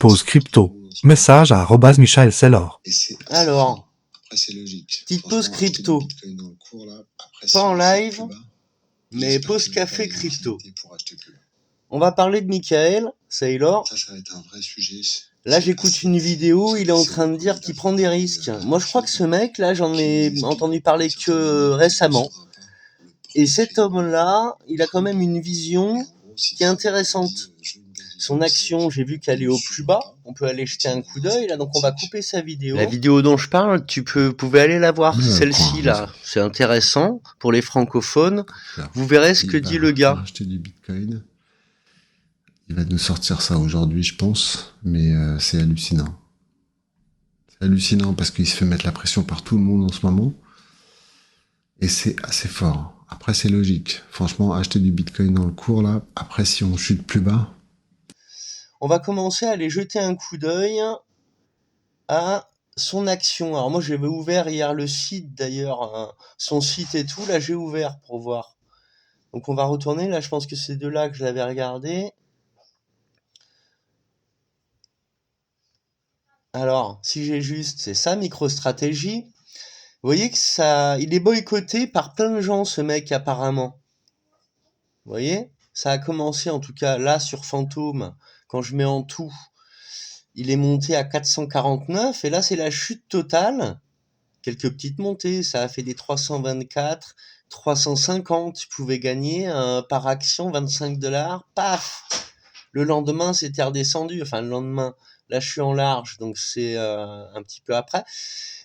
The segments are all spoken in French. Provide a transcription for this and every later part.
pause crypto. Message à @Michael Saylor. Alors, petite pause crypto. Pas en live, mais pause café crypto. On va parler de Michael Saylor. Ça va être un vrai sujet. Là, j'écoute une vidéo, il est en train de dire qu'il prend des risques. Moi, je crois que ce mec, là, j'en ai entendu parler que récemment. Et cet homme-là, il a quand même une vision qui est intéressante. Son action, j'ai vu qu'elle est au plus bas. On peut aller jeter un coup d'œil, là, donc on va couper sa vidéo. La vidéo dont je parle, pouvez aller la voir, celle-ci, là. C'est intéressant pour les francophones. Vous verrez ce que dit le gars. Acheter du Bitcoin. Il va nous sortir ça aujourd'hui, je pense, mais c'est hallucinant. C'est hallucinant parce qu'il se fait mettre la pression par tout le monde en ce moment. Et c'est assez fort. Après, c'est logique. Franchement, acheter du Bitcoin dans le cours, là, après, si on chute plus bas... On va commencer à aller jeter un coup d'œil à son action. Alors moi, j'avais ouvert hier le site, d'ailleurs, son site et tout. Là, j'ai ouvert pour voir. Donc, on va retourner. Là, je pense que c'est de là que je l'avais regardé. Alors, si j'ai juste, c'est ça, MicroStrategy. Vous voyez que ça, il est boycotté par plein de gens, ce mec, apparemment. Vous voyez? Ça a commencé, en tout cas, là, sur Fantôme, quand je mets en tout, il est monté à 449, et là, c'est la chute totale. Quelques petites montées, ça a fait des 324, 350, tu pouvais gagner par action 25$, paf! Le lendemain, c'était redescendu, enfin, le lendemain, là, je suis en large, donc c'est un petit peu après.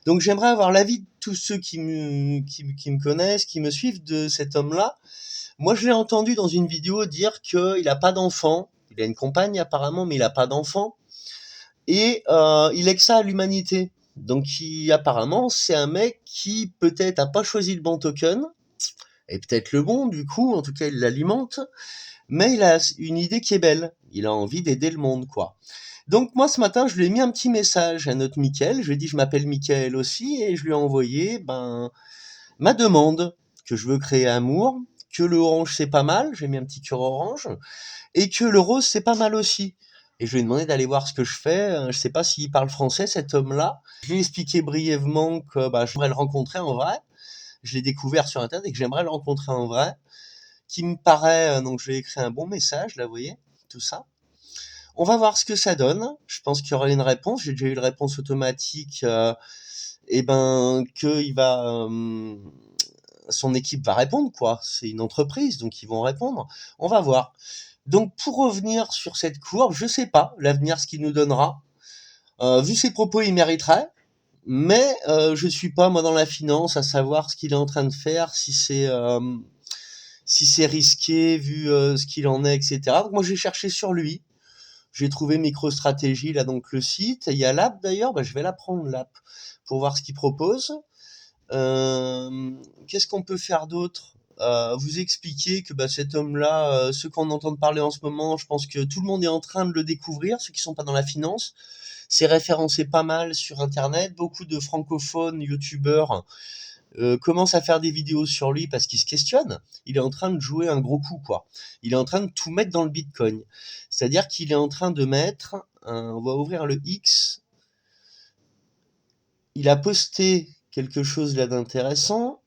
Donc j'aimerais avoir l'avis de tous ceux qui me connaissent, qui me suivent, de cet homme-là. Moi, je l'ai entendu dans une vidéo dire qu'il n'a pas d'enfant. Il a une compagne apparemment, mais il n'a pas d'enfant. Et il lègue ça à l'humanité. Donc apparemment, c'est un mec qui peut-être a pas choisi le bon token, et peut-être le bon du coup, en tout cas il l'alimente, mais il a une idée qui est belle. Il a envie d'aider le monde, quoi. Donc moi, ce matin, je lui ai mis un petit message à notre Mickaël. Je lui ai dit, je m'appelle Mickaël aussi, et je lui ai envoyé ma demande, que je veux créer Amour, que le orange c'est pas mal, j'ai mis un petit cœur orange, et que le rose c'est pas mal aussi. Et je lui ai demandé d'aller voir ce que je fais. Je sais pas s'il parle français, cet homme-là. Je lui ai expliqué brièvement que j'aimerais le rencontrer en vrai. Je l'ai découvert sur Internet et que j'aimerais le rencontrer en vrai. Qui me paraît, donc je lui ai écrit un bon message, là, vous voyez, tout ça. On va voir ce que ça donne. Je pense qu'il y aura une réponse. J'ai déjà eu une réponse automatique. Que il va, son équipe va répondre, quoi. C'est une entreprise, donc ils vont répondre. On va voir. Donc pour revenir sur cette courbe, je sais pas l'avenir ce qu'il nous donnera. Vu ses propos, il mériterait. Mais je suis pas moi dans la finance à savoir ce qu'il est en train de faire, si c'est risqué vu ce qu'il en est, etc. Donc moi j'ai cherché sur lui. J'ai trouvé MicroStrategy, là, donc le site. Et il y a l'app d'ailleurs, je vais la prendre, l'app, pour voir ce qu'il propose. Qu'est-ce qu'on peut faire d'autre? Vous expliquer que cet homme-là, ceux qu'on entend parler en ce moment, je pense que tout le monde est en train de le découvrir, ceux qui sont pas dans la finance. C'est référencé pas mal sur Internet. Beaucoup de francophones, youtubeurs, commence à faire des vidéos sur lui parce qu'il se questionne. Il est en train de jouer un gros coup, quoi. Il est en train de tout mettre dans le Bitcoin. C'est-à-dire qu'il est en train de mettre, on va ouvrir le X. Il a posté quelque chose là d'intéressant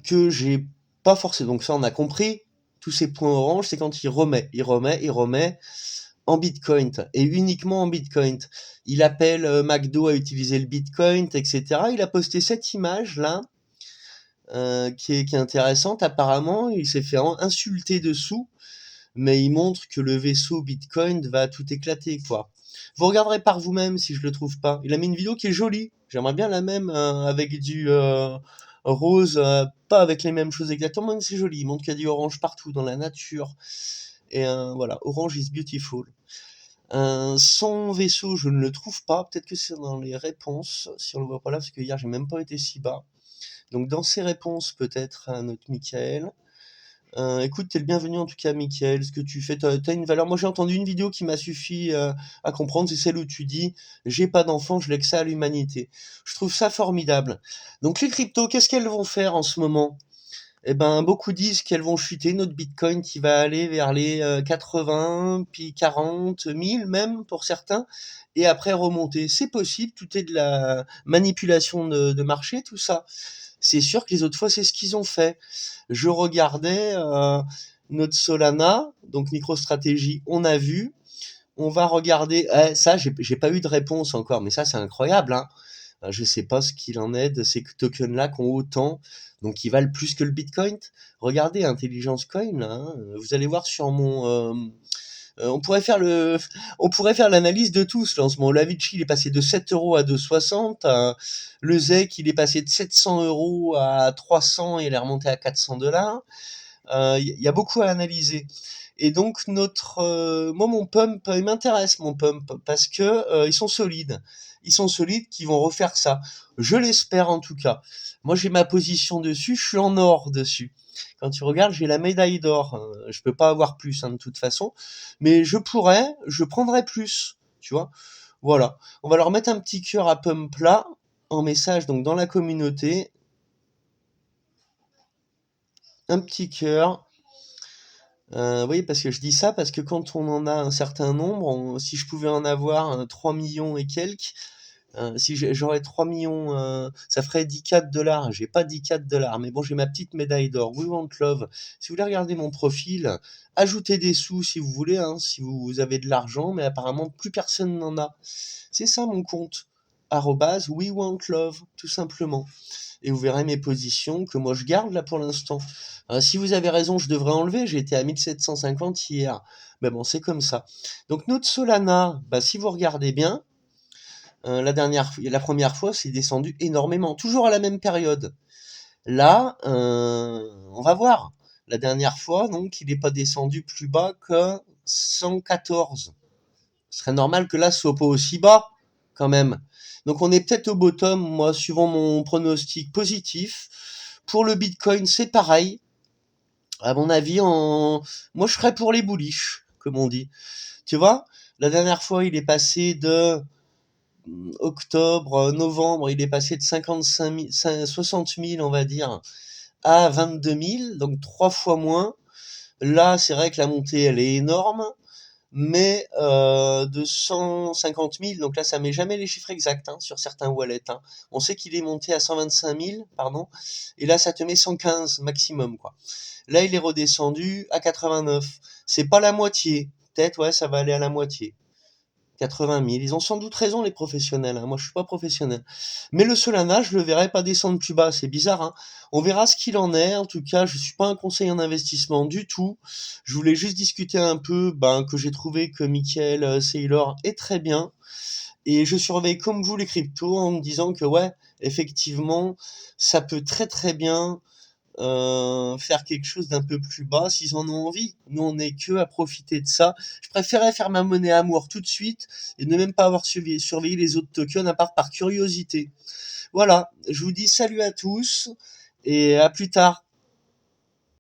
que j'ai pas forcément. Donc ça, on a compris. Tous ces points orange, c'est quand il remet en Bitcoin, et uniquement en Bitcoin. Il appelle McDo à utiliser le Bitcoin, etc. Il a posté cette image-là, qui est intéressante. Apparemment, il s'est fait insulter dessous, mais il montre que le vaisseau Bitcoin va tout éclater, quoi. Vous regarderez par vous-même si je le trouve pas. Il a mis une vidéo qui est jolie. J'aimerais bien la même, avec du rose, pas avec les mêmes choses exactement, mais c'est joli. Il montre qu'il y a du orange partout dans la nature. Et voilà, orange is beautiful. Son vaisseau, je ne le trouve pas. Peut-être que c'est dans les réponses, si on le voit pas là, parce que hier, j'ai même pas été si bas. Donc, dans ses réponses, peut-être, à notre Michael. Écoute, t'es le bienvenu en tout cas, Michael. Ce que tu fais, t'as une valeur. Moi, j'ai entendu une vidéo qui m'a suffi à comprendre. C'est celle où tu dis j'ai pas d'enfant, je lègue ça à l'humanité. Je trouve ça formidable. Donc, les cryptos, qu'est-ce qu'elles vont faire en ce moment? Eh ben, beaucoup disent qu'elles vont chuter. Notre Bitcoin qui va aller vers les 80, puis 40 000 même pour certains, et après remonter. C'est possible, tout est de la manipulation de marché, tout ça. C'est sûr que les autres fois, c'est ce qu'ils ont fait. Je regardais notre Solana, donc MicroStrategy, on a vu. On va regarder. Ça, j'ai pas eu de réponse encore, mais ça, c'est incroyable, hein. Je sais pas ce qu'il en est de ces tokens-là qui ont autant, donc qui valent plus que le Bitcoin. Regardez Intelligence Coin, là, hein. Vous allez voir sur mon. On pourrait faire on pourrait faire l'analyse de tous là en ce moment. Le Avicii, il est passé de 7 euros à 2,60. Le ZEC, il est passé de 700 euros à 300 et il est remonté à 400 $. Il y a beaucoup à analyser. Et donc moi mon pump, il m'intéresse mon pump parce que ils sont solides. Ils sont solides, qui vont refaire ça. Je l'espère en tout cas. Moi j'ai ma position dessus, je suis en or dessus. Quand tu regardes, j'ai la médaille d'or. Je peux pas avoir plus de toute façon, mais je prendrais plus, tu vois. Voilà. On va leur mettre un petit cœur à pump là en message donc dans la communauté. Un petit cœur. Oui, parce que je dis ça, parce que quand on en a un certain nombre, si je pouvais en avoir 3 millions et quelques, si j'aurais 3 millions, ça ferait 10K de $. J'ai pas 10K de $, mais bon, j'ai ma petite médaille d'or. We want love. Si vous voulez regarder mon profil, ajoutez des sous si vous voulez, hein, si vous avez de l'argent, mais apparemment plus personne n'en a. C'est ça mon compte. We want love, tout simplement. Et vous verrez mes positions que moi je garde là pour l'instant. Si vous avez raison, je devrais enlever. J'ai été à 1750 hier. Mais bon, c'est comme ça. Donc notre Solana, si vous regardez bien, la première fois, c'est descendu énormément, toujours à la même période. Là, on va voir. La dernière fois, donc, il n'est pas descendu plus bas que 114. Ce serait normal que là, ce soit pas aussi bas, quand même. Donc, on est peut-être au bottom, moi, suivant mon pronostic positif. Pour le Bitcoin, c'est pareil. À mon avis, moi, je serais pour les bullish, comme on dit. Tu vois, la dernière fois, il est passé de octobre, novembre, il est passé de 55 000, 60 000, on va dire, à 22 000, donc 3 fois moins. Là, c'est vrai que la montée, elle est énorme, mais de 150 000, donc là, ça met jamais les chiffres exacts sur certains wallets. On sait qu'il est monté à 125 000, pardon, et là, ça te met 115 maximum, quoi. Là, il est redescendu à 89. C'est pas la moitié. Peut-être, ouais, ça va aller à la moitié. 80 000. Ils ont sans doute raison, les professionnels. Moi, je suis pas professionnel. Mais le Solana, je le verrai pas descendre plus bas. C'est bizarre. On verra ce qu'il en est. En tout cas, je suis pas un conseiller en investissement du tout. Je voulais juste discuter un peu, que j'ai trouvé que Michael Saylor est très bien. Et je surveille comme vous les cryptos en me disant que ouais, effectivement, ça peut très très bien faire quelque chose d'un peu plus bas s'ils en ont envie. Nous, on n'est que à profiter de ça. Je préférais faire ma monnaie amour tout de suite et ne même pas avoir surveillé les autres tokens à part par curiosité. Voilà, je vous dis salut à tous et à plus tard.